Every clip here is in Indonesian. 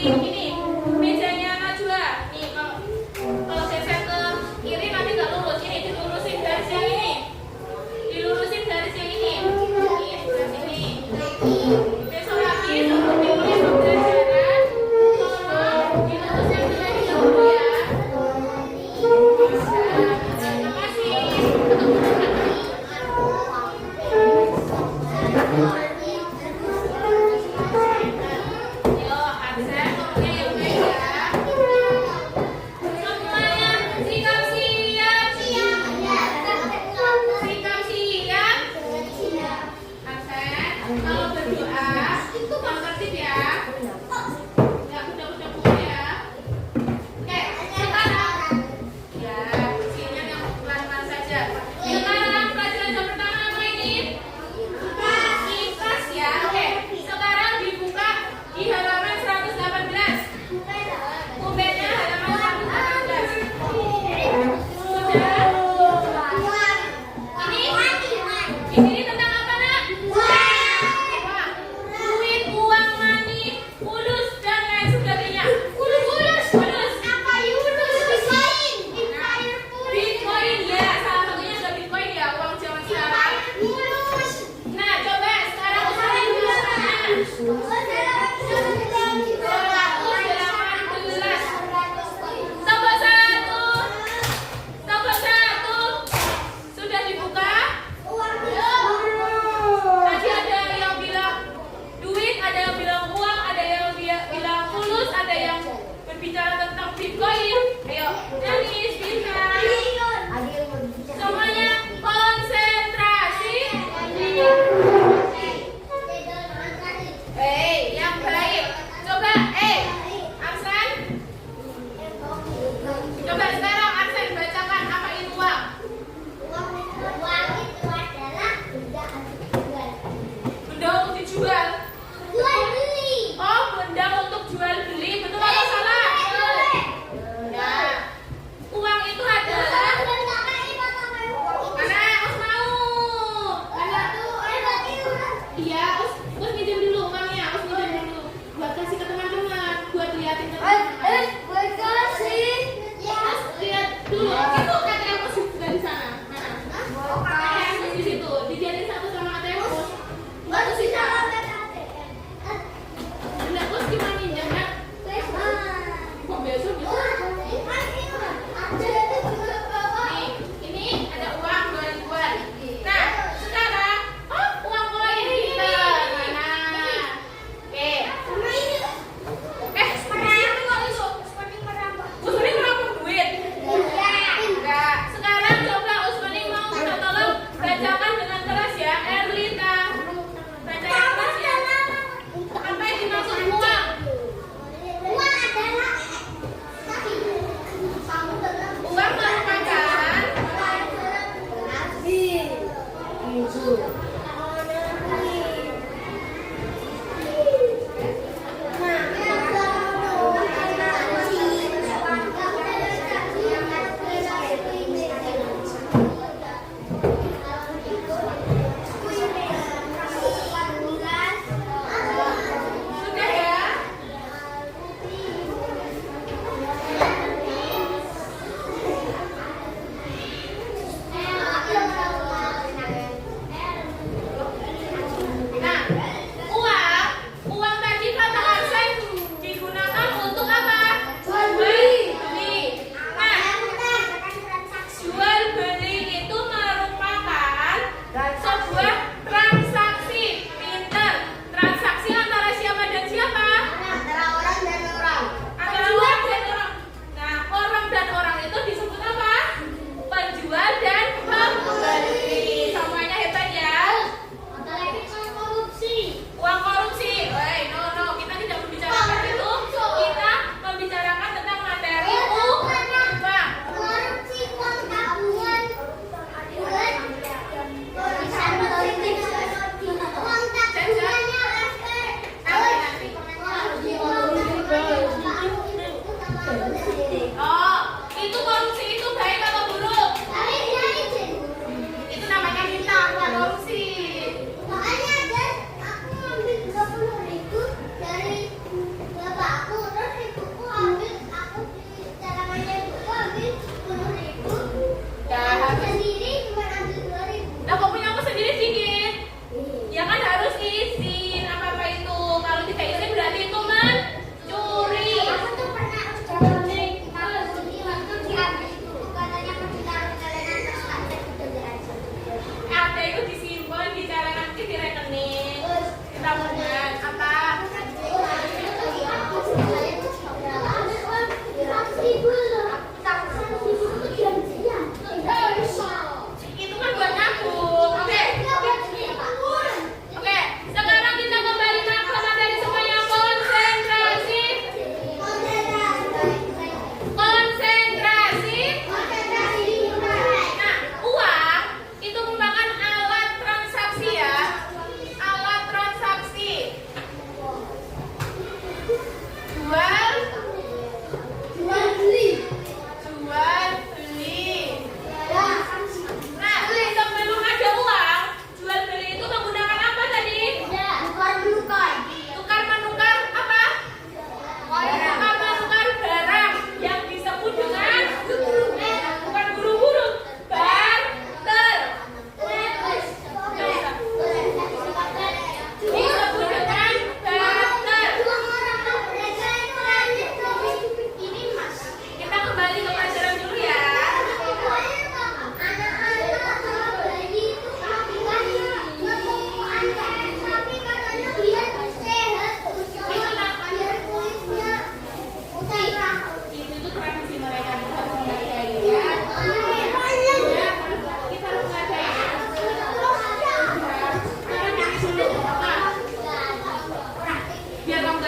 Ini mejanya Najwa. Nih kalau geser ke kiri nanti nggak lurus. Ini dilurusin garis yang ini. Dilurusin garis yang ini. Nih, garis ini. Besok lagi sebelum ditulis pembelajaran, tolong diluruskan terlebih dahulu ya. Terima kasih. Yuk, absen ngomongnya yang baik ya. Semuanya sikap siap. Sikap siap. Absen. Kalau berdoa, kalau tertib ya. Nggak kuda-kuda buku ya. Oke, sekarang. Ya, kecilnya yang pelan-pelan saja. Sekarang pelajaran yang pertama apa ini? Kipas ya. Oke, sekarang dibuka di halaman 118. Kubennya halaman 118. Sudah? Di sini tentang apa, Nak? Uang. Duit, uang, money, fulus, dan lain sebagainya. Fulus. Bitcoin ya, salah satunya ada Bitcoin ya, uang zaman sekarang. Nah, coba sekarang usahain tulisannya. 118. Toko 1. Toko 1. Sudah dibuka? Tadi ada yang bilang duit, ada yang bilang uang, ada yang bilang fulus, ada yang berbicara tentang Bitcoin. Ayo, nangis, bintang. Semuanya konsentrasi. Hei, yang baik.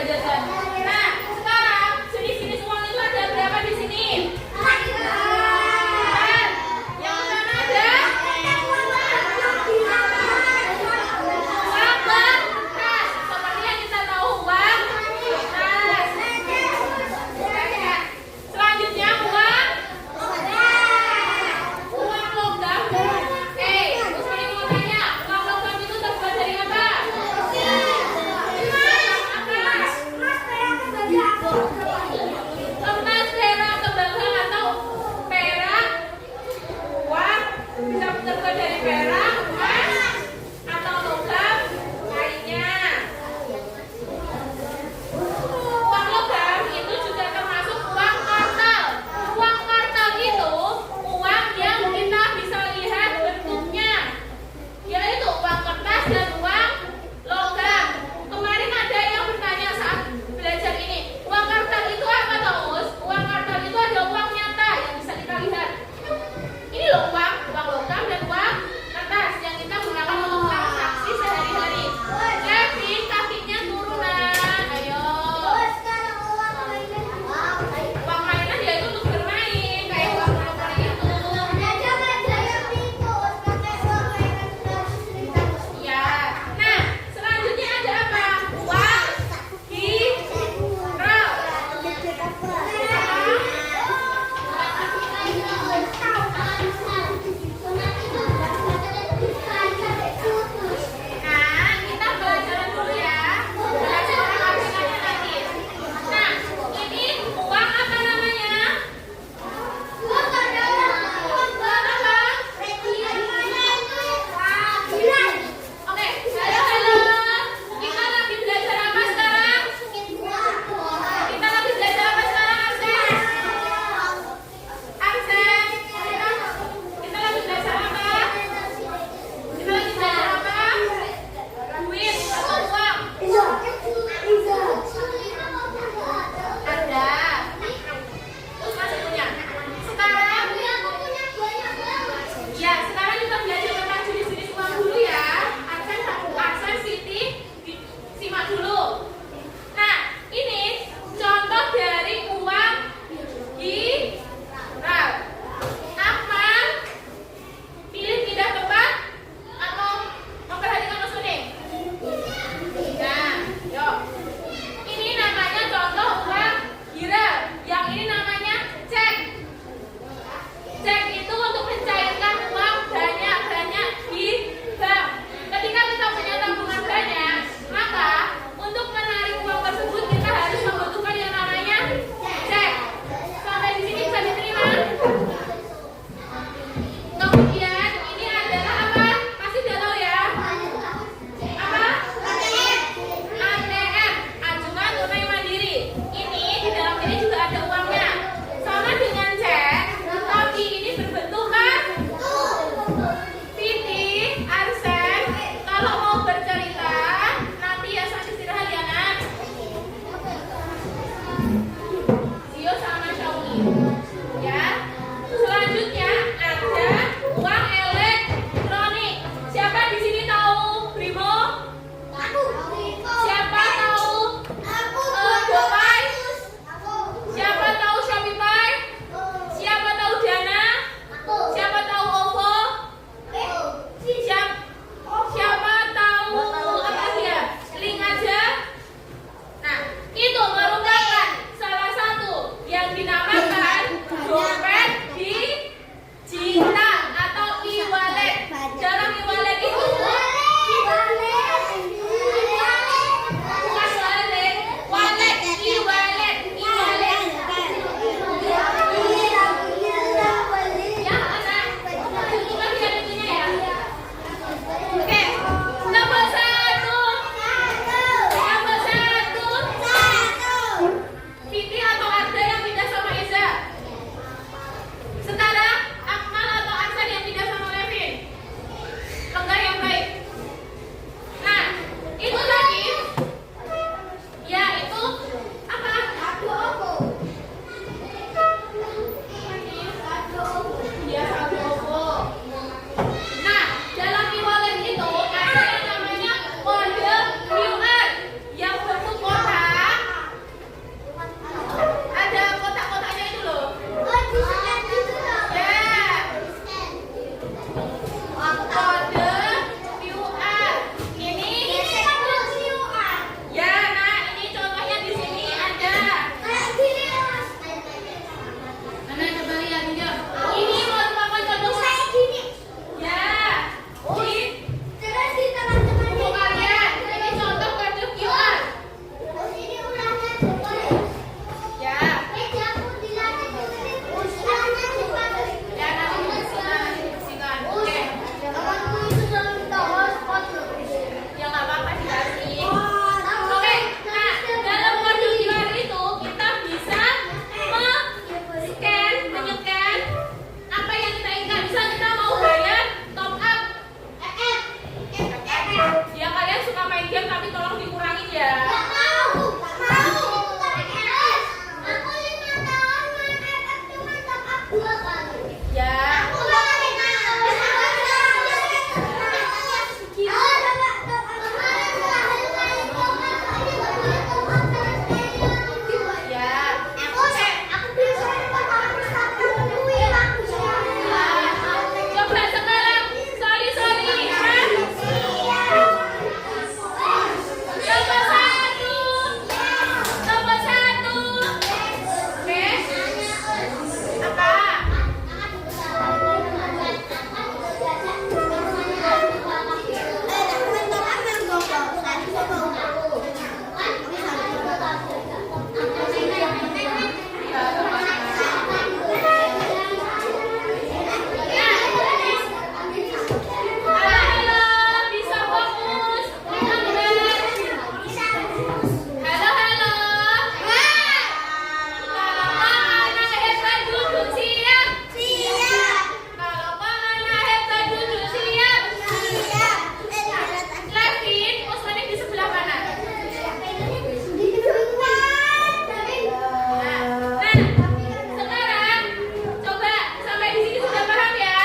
jajan. Nah, sekarang selisih uang itu ada berapa di sini? Dan yang mana ada? Uang kertas. Seperti yang kita tahu, uang kertas. Selanjutnya uang logam. Terus ini mau tanya, uang logam itu terbuat dari apa? Emas. Sekarang coba sampai di sini sudah paham ya?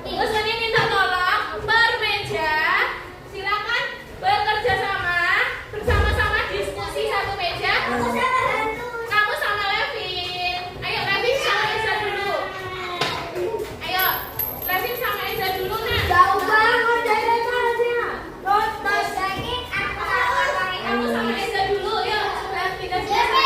Ustaznya minta tolong bermeja, silakan bekerja sama, bersama-sama diskusi satu meja. Kamu sama Levin. Ayo Levin sama Eza dulu. Ayo Levin sama Eza dulu nah. Jauh banget dari rumahnya. Kamu sama Eza dulu, yuk. Levin dan Eza.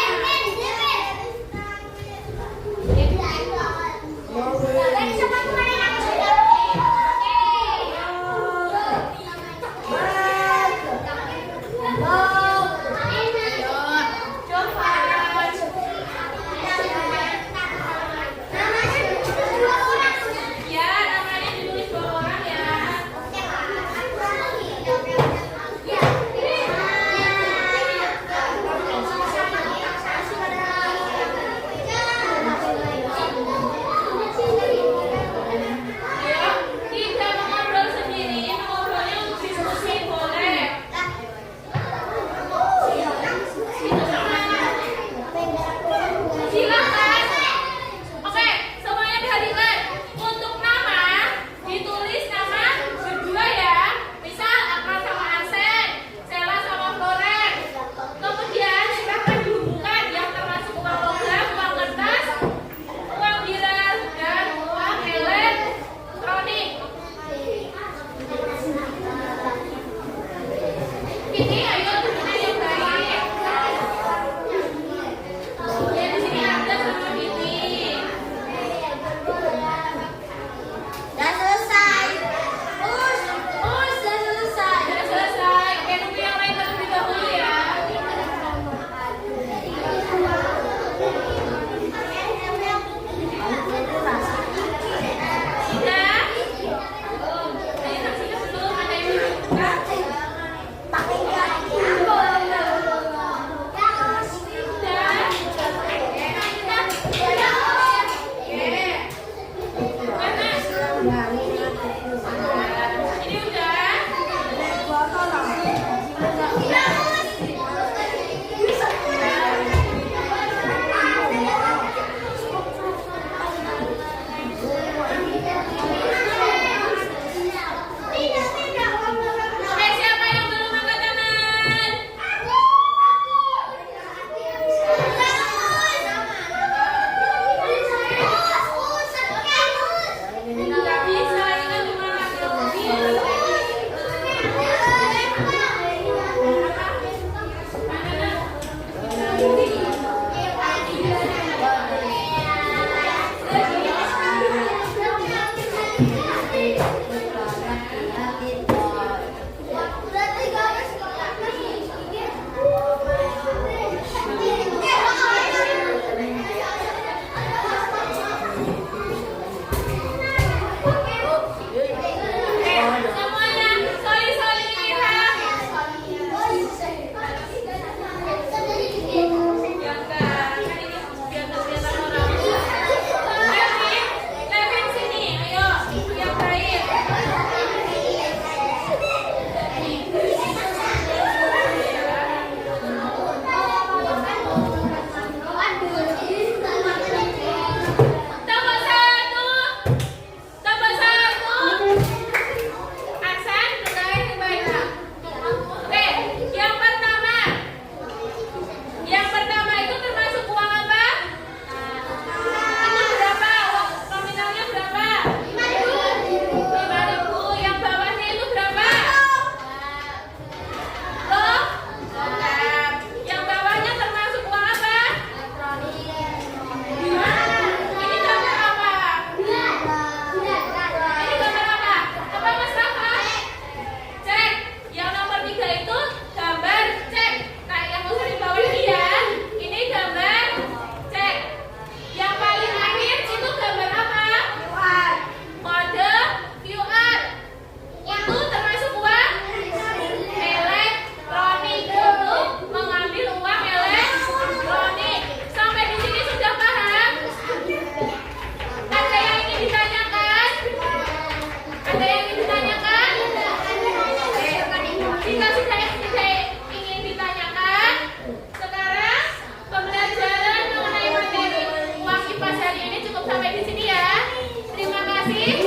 kasih.